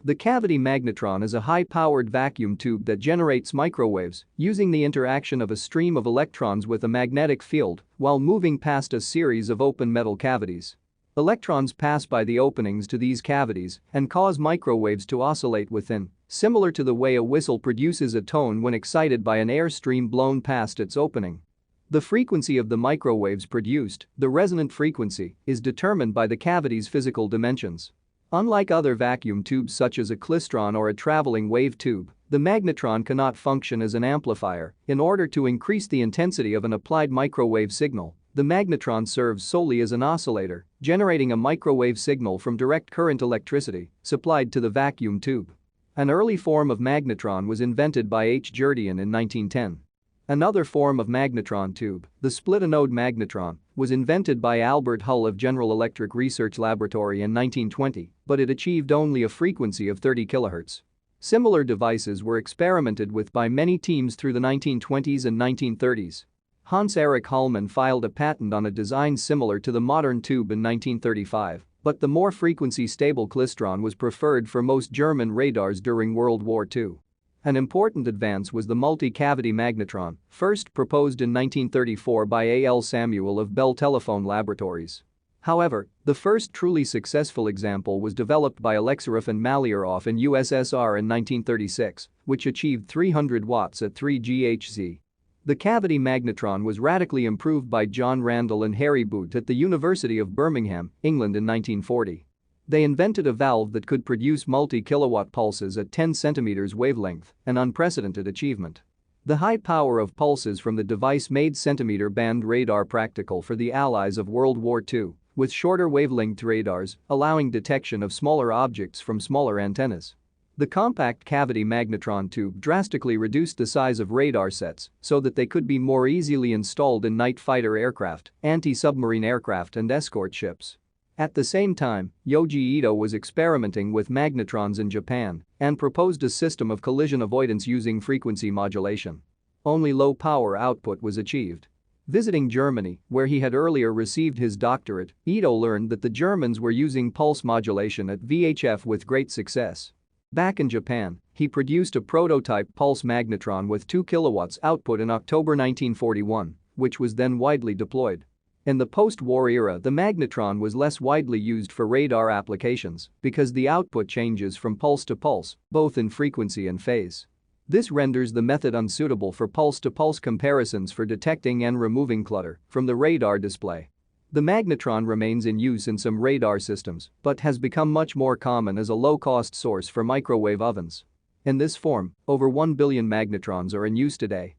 The cavity magnetron is a high-powered vacuum tube that generates microwaves using the interaction of a stream of electrons with a magnetic field while moving past a series of open metal cavities. Electrons pass by the openings to these cavities and cause microwaves to oscillate within, similar to the way a whistle produces a tone when excited by an air stream blown past its opening. The frequency of the microwaves produced, the resonant frequency, is determined by the cavity's physical dimensions. Unlike other vacuum tubes such as a klystron or a traveling wave tube, the magnetron cannot function as an amplifier. In order to increase the intensity of an applied microwave signal, the magnetron serves solely as an oscillator, generating a microwave signal from direct current electricity supplied to the vacuum tube. An early form of magnetron was invented by H. Jerdyan in 1910. Another form of magnetron tube, the split-anode magnetron, was invented by Albert Hull of General Electric Research Laboratory in 1920, but it achieved only a frequency of 30 kHz. Similar devices were experimented with by many teams through the 1920s and 1930s. Hans-Erich Hallmann filed a patent on a design similar to the modern tube in 1935, but the more frequency-stable klystron was preferred for most German radars during World War II. An important advance was the multi-cavity magnetron, first proposed in 1934 by A. L. Samuel of Bell Telephone Laboratories. However, the first truly successful example was developed by Alexeyev and Malyaroff in USSR in 1936, which achieved 300 watts at 3 GHz. The cavity magnetron was radically improved by John Randall and Harry Boot at the University of Birmingham, England in 1940. They invented a valve that could produce multi-kilowatt pulses at 10 cm wavelength, an unprecedented achievement. The high power of pulses from the device made centimeter-band radar practical for the Allies of World War II, with shorter wavelength radars allowing detection of smaller objects from smaller antennas. The compact cavity magnetron tube drastically reduced the size of radar sets so that they could be more easily installed in night fighter aircraft, anti-submarine aircraft and escort ships. At the same time, Yoji Ito was experimenting with magnetrons in Japan and proposed a system of collision avoidance using frequency modulation. Only low power output was achieved. Visiting Germany, where he had earlier received his doctorate, Ito learned that the Germans were using pulse modulation at VHF with great success. Back in Japan, he produced a prototype pulse magnetron with 2 kilowatts output in October 1941, which was then widely deployed. In the post-war era, the magnetron was less widely used for radar applications because the output changes from pulse to pulse, both in frequency and phase. This renders the method unsuitable for pulse-to-pulse comparisons for detecting and removing clutter from the radar display. The magnetron remains in use in some radar systems but has become much more common as a low-cost source for microwave ovens. In this form, over 1 billion magnetrons are in use today.